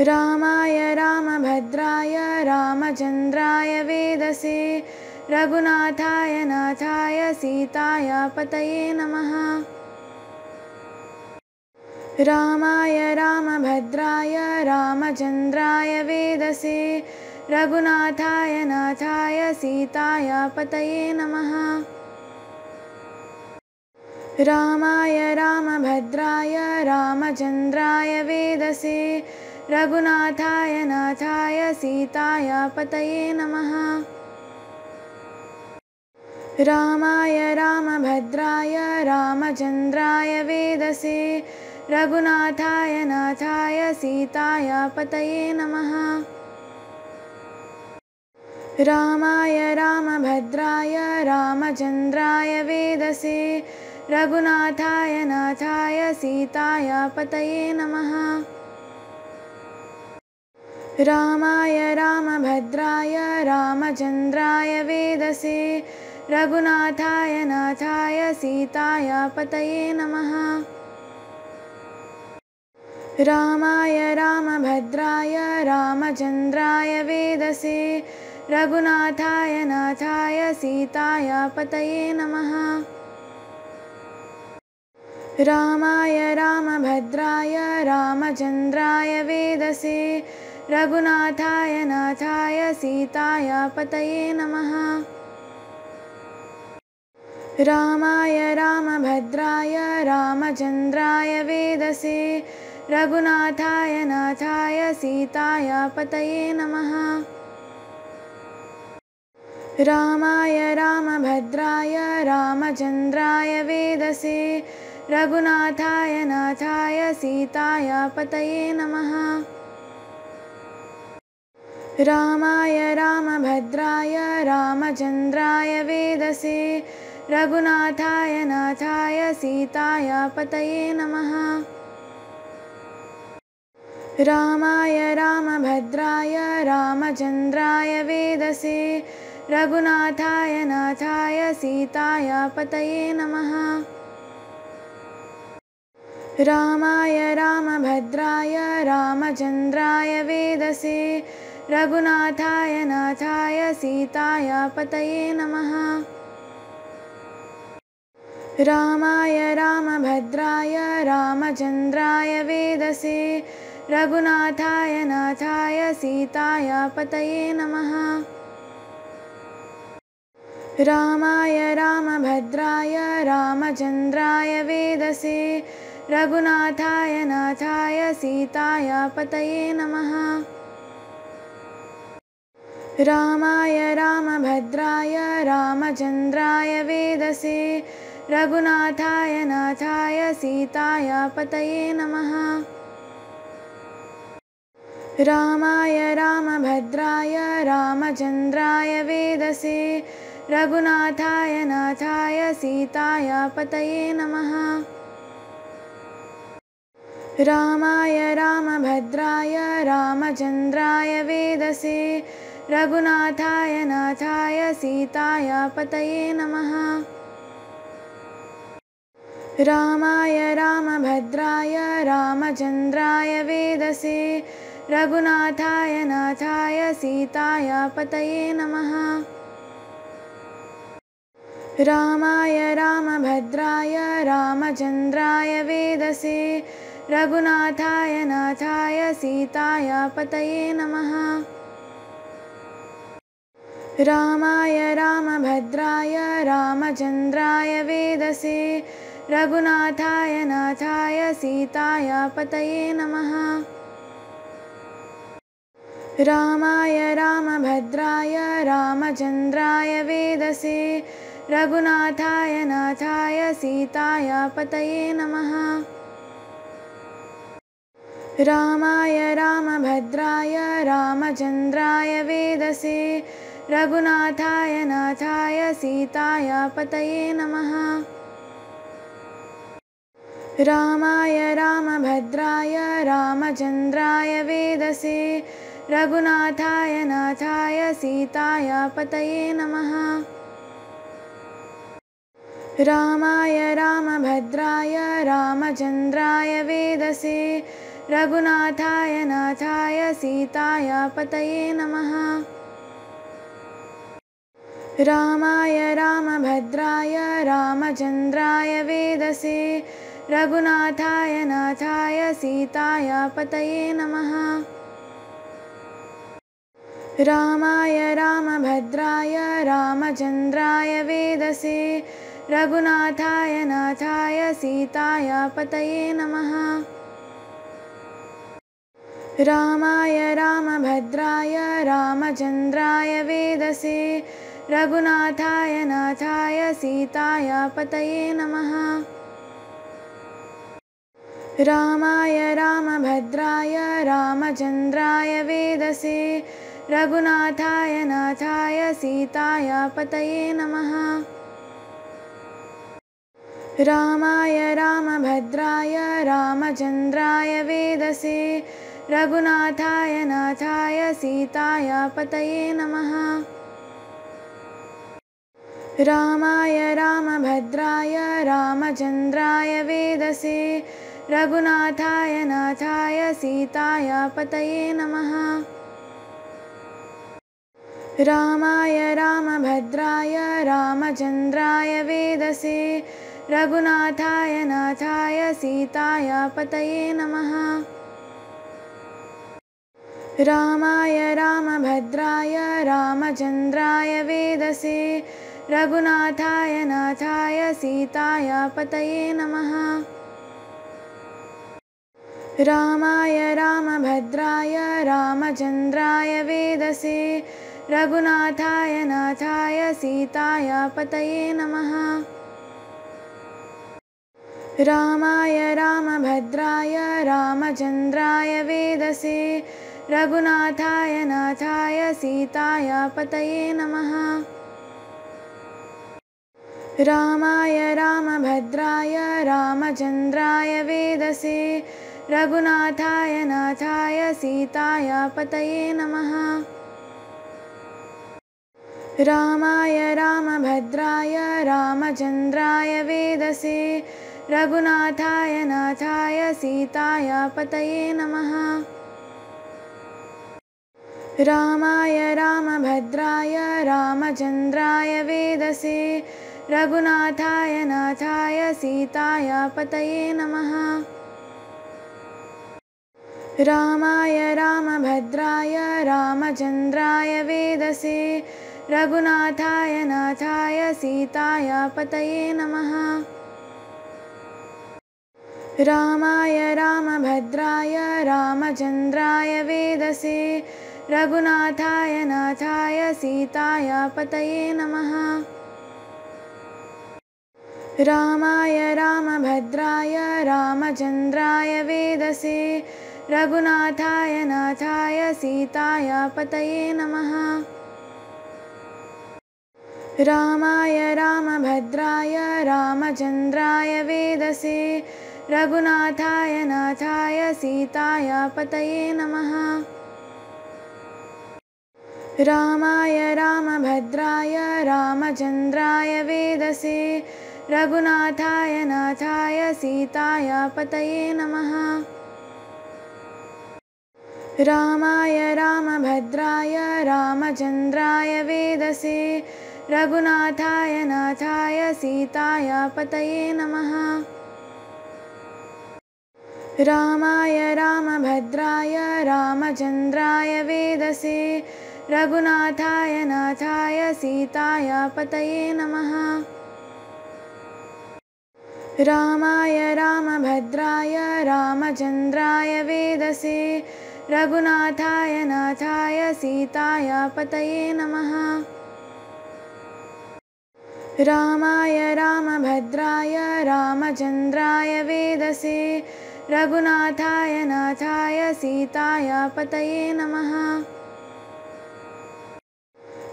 रामाय रामभद्राय रामचन्द्राय वेदसे रघुनाथाय नाथाय सीताय पतये नमः। रामाय रामभद्राय रामचन्द्राय वेदसे रघुनाथाय नाथाय सीताय पतये नमः। रामाय रामभद्राय रामचन्द्राय वेदसे रघुनाथाय नाथाय सीताय पतये नमः। रामाय रामभद्राय रामचन्द्राय वेदसे रघुनाथाय नाथाय सीताय पतये नमः। रामाय रामभद्राय रामचन्द्राय वेदसे रघुनाथाय नाथाय सीताय पतये नमः। रामाय रामभद्राय रामचन्द्राय वेदसे रघुनाथाय नाथाय सीताय पतये नमः। रामाय रामभद्राय रामचन्द्राय वेदसे रघुनाथाय नाथाय सीताय पतये नमः। रामाय रामभद्राय रामचन्द्राय वेदसे रघुनाथाय नाथाय सीताय पतये नमः। रामाय रामभद्राय रामचन्द्राय वेदसे रघुनाथाय नाथाय सीताय पतये नमः। रामाय रामभद्राय रामचन्द्राय वेदसे रघुनाथाय नाथाय सीताय पतये नमः। रामाय रामभद्राय रामचन्द्राय वेदसे रघुनाथाय नाथाय सीताय पतये नमः। रामाय रामभद्राय रामचन्द्राय वेदसे रघुनाथाय नाथाय सीताय पतये नमः। रामाय रामभद्राय रामचन्द्राय वेदसे रघुनाथाय नाथाय सीताय पतये नमः। रामाय रामभद्राय रामचन्द्राय वेदसे रघुनाथाय नाथाय सीताय पतये नमः। रामाय रामभद्राय रामचन्द्राय वेदसे रघुनाथाय नाथाय सीताय पतये नमः। रामाय रामभद्राय रामचन्द्राय वेदसे रघुनाथाय नाथाय सीताय पतये नमः। रामाय रामभद्राय रामचन्द्राय वेदसे रघुनाथाय नाथाय सीताय पतये नमः। रामाय रामभद्राय रामचन्द्राय वेदसे रघुनाथाय नाथाय सीताय पतये नमः। रामाय रामभद्राय रामचन्द्राय वेदसे रघुनाथाय नाथाय सीताय पतये नमः। रामाय रामभद्राय रामचन्द्राय वेदसे रघुनाथाय नाथाय सीताय पतये नमः। रामाय रामभद्राय रामचन्द्राय वेदसे रघुनाथाय नाथाय सीताय पतये नमः। रामाय रामभद्राय रामचन्द्राय वेदसे रघुनाथाय नाथाय सीताय पतये नमः। रामाय रामभद्राय रामचन्द्राय वेदसे रघुनाथाय नाथाय सीताय पतये नमः। रामाय रामभद्राय रामचन्द्राय वेदसे रघुनाथाय नाथाय सीताय पतये नमः। रामाय रामभद्राय रामचन्द्राय वेदसे रघुनाथाय नाथाय सीताय पतये नमः। रामाय रामभद्राय रामचन्द्राय वेदसे रघुनाथाय नाथाय सीताय पतये नमः। रामाय रामभद्राय रामचन्द्राय वेदसे रघुनाथाय नाथाय सीताय पतये नमः। रामाय रामभद्राय रामचन्द्राय वेदसे रघुनाथाय नाथाय सीताय पतये नमः। रामाय रामभद्राय रामचन्द्राय वेदसे रघुनाथाय नाथाय सीताय पतये नमः। रामाय रामभद्राय रामचन्द्राय वेदसे रघुनाथाय नाथाय सीताय पतये नमः। रामाय रामभद्राय रामचन्द्राय वेदसे रघुनाथाय नाथाय सीताय पतये नमः। रामाय रामभद्राय रामचन्द्राय वेदसे रघुनाथाय नाथाय सीताय पतये नमः। रामाय रामभद्राय रामचन्द्राय वेदसे रघुनाथाय नाथाय सीताय पतये नमः। रामाय रामभद्राय रामचन्द्राय वेदसे रघुनाथाय नाथाय सीताय पतये नमः। रामाय रामभद्राय रामचन्द्राय वेदसे रघुनाथाय नाथाय सीताय पतये नमः। रामाय रामभद्राय रामचन्द्राय वेदसे रघुनाथाय नाथाय सीताय पतये नमः। रामाय रामभद्राय रामचन्द्राय वेदसे रघुनाथाय नाथाय सीताय पतये नमः। रामाय रामभद्राय रामचन्द्राय वेदसे रघुनाथाय नाथाय सीताय पतये नमः। रामाय रामभद्राय रामचन्द्राय वेदसे रघुनाथाय नाथाय सीताय पतये नमः। रामाय रामभद्राय रामचन्द्राय वेदसे रघुनाथाय नाथाय सीताय पतये नमः। रामाय रामभद्राय रामचन्द्राय वेदसे रघुनाथाय नाथाय सीताय पतये नमः। रामाय रामभद्राय रामचन्द्राय वेदसे रघुनाथाय नाथाय सीताय पतये नमः। रामाय रामभद्राय रामचन्द्राय वेदसे रघुनाथाय नाथाय सीताय पतये नमः। रामाय रामभद्राय रामचन्द्राय वेदसे रघुनाथाय नाथाय सीताय पतये नमः। रामाय रामभद्राय रामचन्द्राय वेदसे रघुनाथाय नाथाय सीताय पतये नमः। रामाय रामभद्राय रामचन्द्राय वेदसे रघुनाथाय नाथाय सीताय पतये नमः। रामाय रामभद्राय रामचन्द्राय वेदसे रघुनाथाय नाथाय सीताय पतये नमः।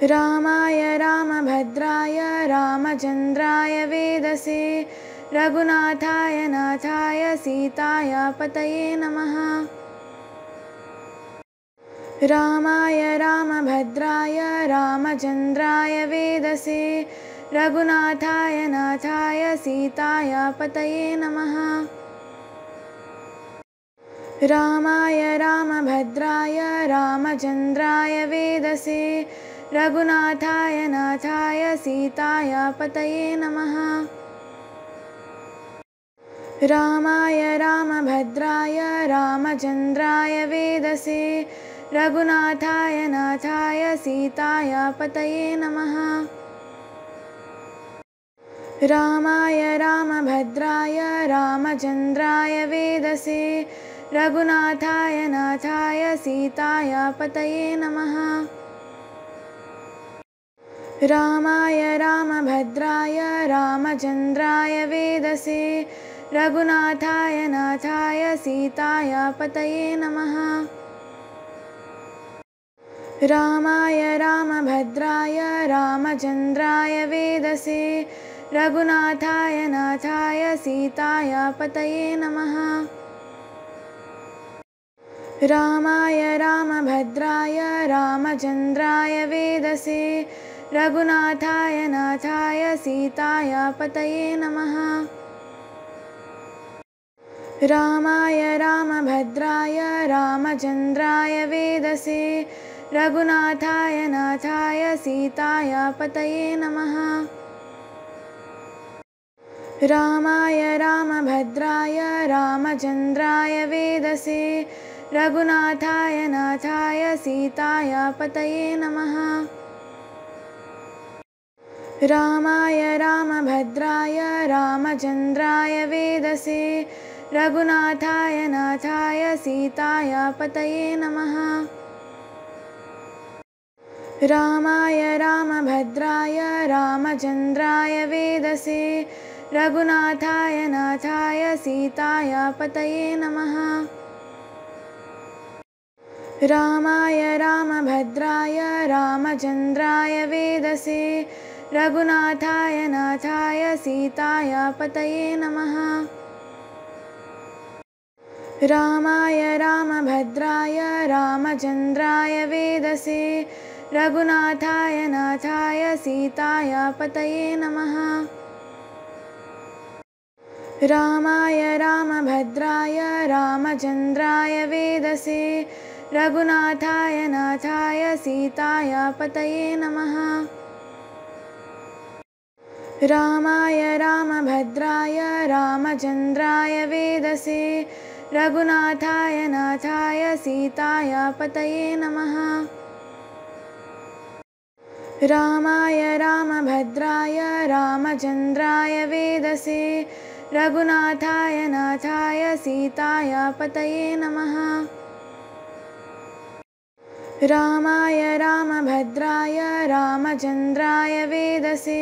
रामाय रामभद्राय रामचन्द्राय वेदसे रघुनाथाय नाथाय सीताय पतये नमः। रामाय रामभद्राय रामचन्द्राय वेदसे रघुनाथाय नाथाय सीताय पतये नमः। रामाय रामभद्राय रामचन्द्राय वेदसे रघुनाथाय नाथाय सीताय पतये नमः। रामाय रामभद्राय रामचन्द्राय वेदसे रघुनाथाय नाथाय सीताय पतये नमः। रामाय रामभद्राय रामचन्द्राय वेदसे रघुनाथाय नाथाय सीताय पतये नमः। रामाय रामभद्राय रामचन्द्राय वेदसे रघुनाथाय नाथाय सीताय पतये नमः। रामाय रामभद्राय रामचन्द्राय वेदसे रघुनाथाय नाथाय सीताय पतये नमः। रामाय रामभद्राय रामचन्द्राय वेदसे रघुनाथाय नाथाय सीताय पतये नमः। रामाय रामभद्राय रामचन्द्राय वेदसे रघुनाथाय नाथाय सीताय पतये नमः। रामाय रामभद्राय रामचन्द्राय वेदसे रघुनाथाय नाथाय सीताय पतये नमः। रामाय रामभद्राय रामचन्द्राय वेदसे रघुनाथाय नाथाय सीताय पतये नमः। रामाय रामभद्राय रामचन्द्राय वेदसे रघुनाथाय नाथाय सीताय पतये नमः। रामाय रामभद्राय रामचन्द्राय वेदसे रघुनाथाय नाथाय सीताय पतये नमः। रामाय रामभद्राय रामचन्द्राय वेदसे रघुनाथाय नाथाय सीताय पतये नमः। रामाय रामभद्राय रामचन्द्राय वेदसे रघुनाथाय नाथाय सीताय पतये नमः। रामाय रामभद्राय रामचन्द्राय वेदसे रघुनाथाय नाथाय सीताय पतये नमः। रामाय रामभद्राय रामचन्द्राय वेदसे रघुनाथाय नाथाय सीताय पतये नमः। रामाय रामभद्राय रामचन्द्राय वेदसे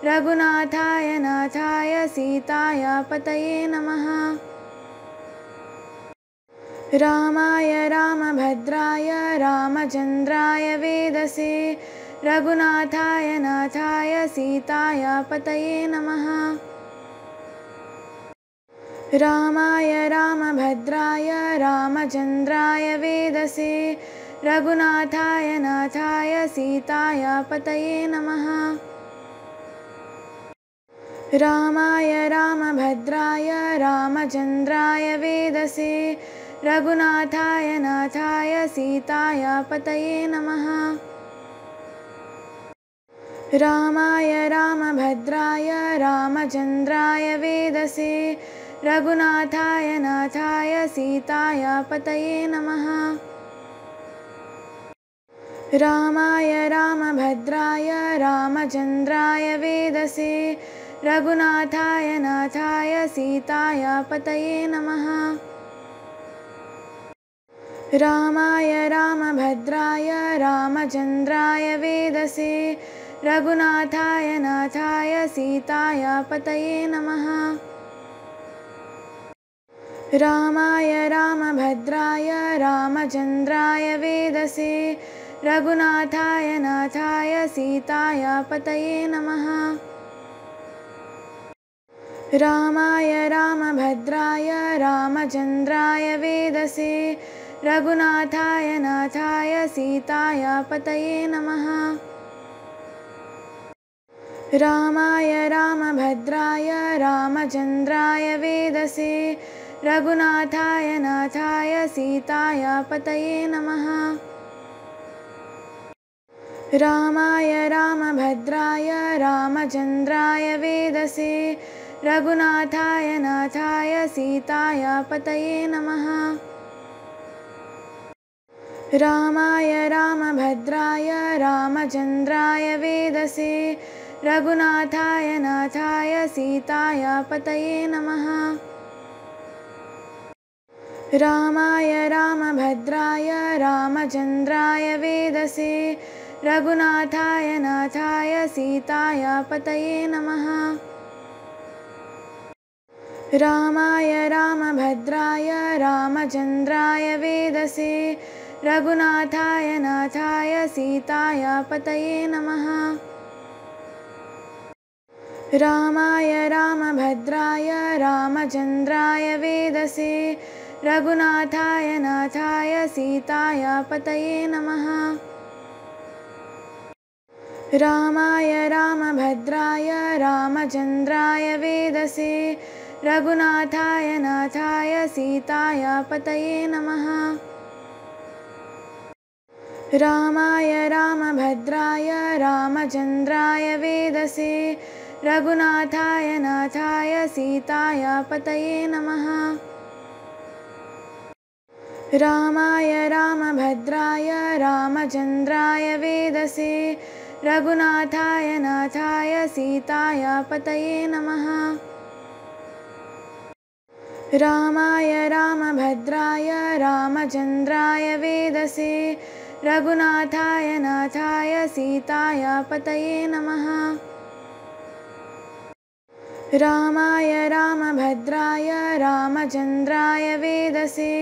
रघुनाथाय नाथाय सीताय पतये नमः। रामाय रामभद्राय रामचन्द्राय वेदसे रघुनाथाय नाथाय सीताय पतये नमः। रामाय रामभद्राय रामचन्द्राय वेदसे रघुनाथाय नाथाय सीताय पतये नमः। रामाय रामभद्राय रामचन्द्राय वेदसे रघुनाथाय नाथाय सीताय पतये नमः। रामाय रामभद्राय रामचन्द्राय वेदसे रघुनाथाय नाथाय सीताय पतये नमः। रामाय रामभद्राय रामचन्द्राय वेदसे रघुनाथाय नाथाय सीताय पतये नमः। रामाय रामभद्राय रामचन्द्राय वेदसे रघुनाथाय नाथाय सीताय पतये नमः। रामाय रामभद्राय रामचन्द्राय वेदसे रघुनाथाय नाथाय सीताय पतये नमः। रामाय रामभद्राय रामचन्द्राय वेदसे रघुनाथाय नाथाय सीताय पतये नमः। रामाय रामभद्राय रामचन्द्राय वेदसे रघुनाथाय नाथाय सीताय पतये नमः। रामाय रामभद्राय रामचन्द्राय वेदसे रघुनाथाय नाथाय सीताय पतये नमः। रामाय रामभद्राय रामचन्द्राय वेदसे रघुनाथाय नाथाय सीताय पतये नमः। रामाय रामभद्राय रामचन्द्राय वेदसे रघुनाथाय नाथाय सीताय पतये नमः। रामाय रामभद्राय रामचन्द्राय वेदसे रघुनाथाय नाथाय सीताय पतये नमः। रामाय रामभद्राय रामचन्द्राय वेदसे रघुनाथाय नाथाय सीताय पतये नमः। रामाय रामभद्राय रामचन्द्राय वेदसे रघुनाथाय नाथाय सीताय पतये नमः। रामाय रामभद्राय रामचन्द्राय वेदसे रघुनाथाय नाथाय सीताय पतये नमः। रामाय रामभद्राय रामचन्द्राय वेदसे रघुनाथाय नाथाय सीताय पतये नमः। रामाय रामभद्राय रामचन्द्राय वेदसे रघुनाथाय नाथाय सीताय पतये नमः। रामाय रामभद्राय रामचन्द्राय वेदसे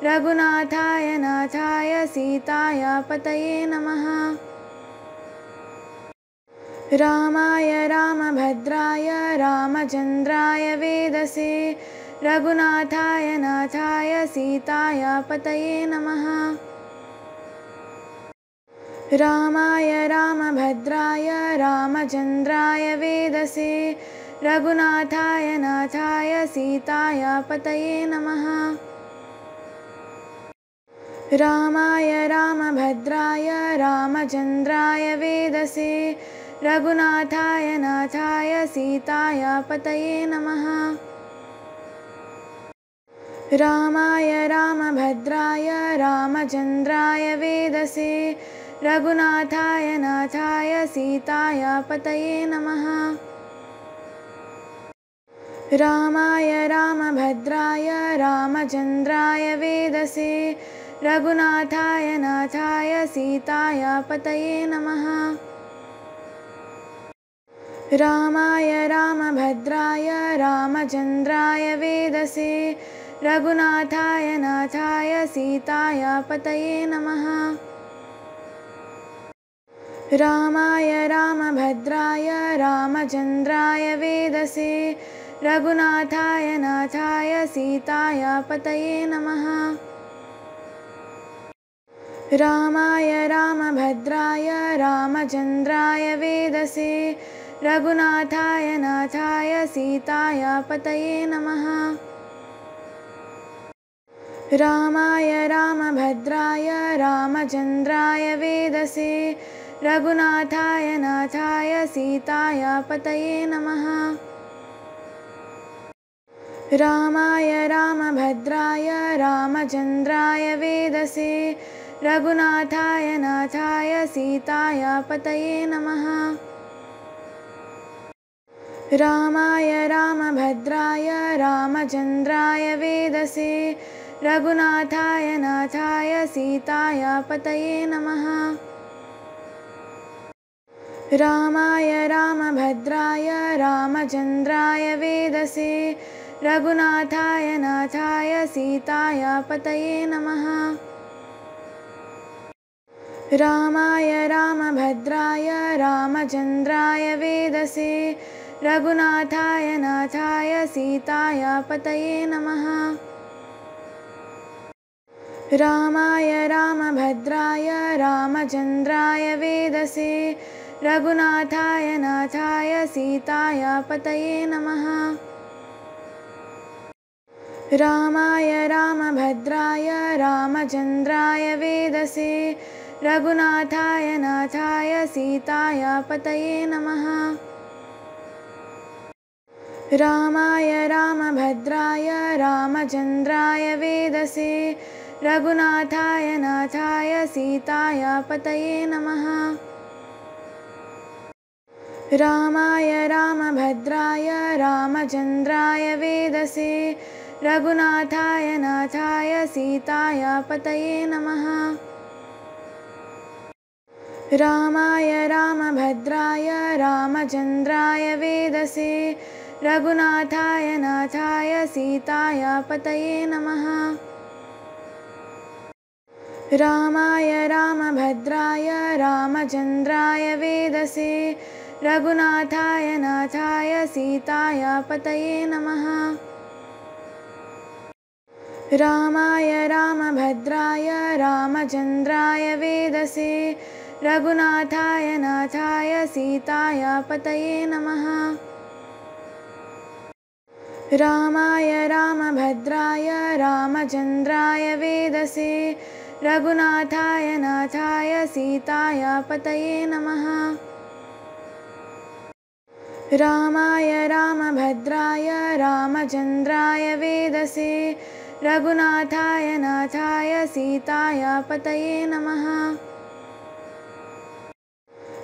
रघुनाथाय नाथाय सीताय पतये नमः। रामाय रामभद्राय रामचन्द्राय वेदसे रघुनाथाय नाथाय सीताय पतये नमः। रामाय रामभद्राय रामचन्द्राय वेदसे रघुनाथाय नाथाय सीताय पतये नमः। रामाय रामभद्राय रामचन्द्राय वेदसे रघुनाथाय नाथाय सीताय पतये नमः। रामाय रामभद्राय रामचन्द्राय वेदसे रघुनाथाय नाथाय सीताय पतये नमः। रामाय रामभद्राय रामचन्द्राय वेदसे रघुनाथाय नाथाय सीताय पतये नमः। रामाय रामभद्राय रामचन्द्राय वेदसे रघुनाथाय नाथाय सीताय पतये नमः। रामाय रामभद्राय रामचन्द्राय वेदसे रघुनाथाय नाथाय सीताय पतये नमः। रामाय रामभद्राय रामचन्द्राय वेदसे रघुनाथाय नाथाय सीताय पतये नमः। रामाय रामभद्राय रामचन्द्राय वेदसे रघुनाथाय नाथाय सीताय पतये नमः। रामाय रामभद्राय रामचन्द्राय वेदसे रघुनाथाय नाथाय सीताय पतये नमः। रामाय रामभद्राय रामचन्द्राय वेदसे रघुनाथाय नाथाय सीताय पतये नमः। रामाय रामभद्राय रामचन्द्राय वेदसे रघुनाथाय नाथाय सीताय पतये नमः। रामाय रामभद्राय रामचन्द्राय वेदसे रघुनाथाय नाथाय सीताय पतये नमः। रामाय रामभद्राय रामचन्द्राय वेदसे रघुनाथाय नाथाय सीताय पतये नमः। रामाय रामभद्राय रामचन्द्राय वेदसे रघुनाथाय नाथाय सीताय पतये नमः। रामाय रामभद्राय रामचन्द्राय वेदसे रघुनाथाय नाथाय सीताय पतये नमः। रामाय रामभद्राय रामचन्द्राय वेदसे रघुनाथाय नाथाय सीताय पतये नमः। रामाय रामभद्राय रामचन्द्राय वेदसे रघुनाथाय नाथाय सीताय पतये नमः। रामाय रामभद्राय रामचन्द्राय वेदसे रघुनाथाय नाथाय सीताय पतये नमः। रामाय रामभद्राय रामचन्द्राय वेदसे रघुनाथाय नाथाय सीताय पतये नमः। रामाय रामभद्राय रामचन्द्राय वेदसे रघुनाथाय नाथाय सीताय पतये नमः। रामाय रामभद्राय रामचन्द्राय वेदसे रघुनाथाय नाथाय सीताय पतये नमः।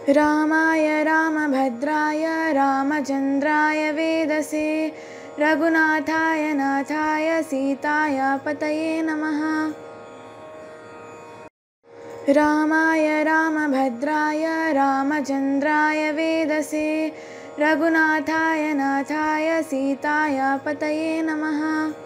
रामाय रामभद्राय रामचन्द्राय वेदसे रघुनाथाय नाथाय सीताय पतये नमः। रामाय रामभद्राय रामचन्द्राय वेदसे रघुनाथाय नाथाय सीताय पतये नमः।